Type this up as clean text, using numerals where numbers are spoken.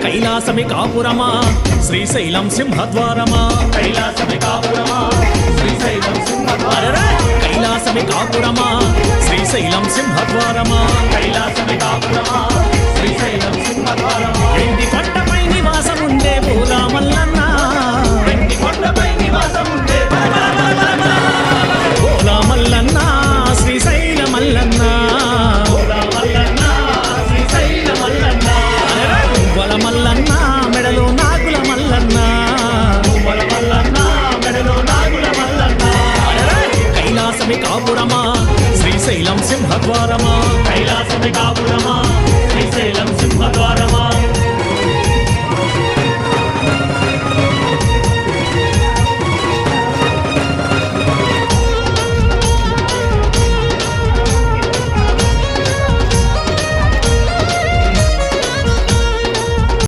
కైలాసమి కాపురమా శ్రీశైలం సింహద్వారమా కైలాసమి కాపురమా శ్రీశైలం సింహద్వారమా కైలాసమి కాపురమా శ్రీశైలం సింహద్వారమా కైలాసమి కాపురమా శ్రీశైలం సింహద్వారమా వెండి కొండపై నివాసముండే పూలా మల్లన్న వెండి కొండపై నివాసముండే పూలా మల్లన్న శ్రీశైల మల్లన్న పూలా మల్లన్న శ్రీశైల మల్లన్న పువ్వల మల్లన్న మెడలో నాగుల మల్లన్న పువ్వల మల్లన్న మెడలో నాగుల మల్లన్న కైలాసమి కాపురమా శ్రీశైలం సింహద్వారమా కైలాసమి కాపురమా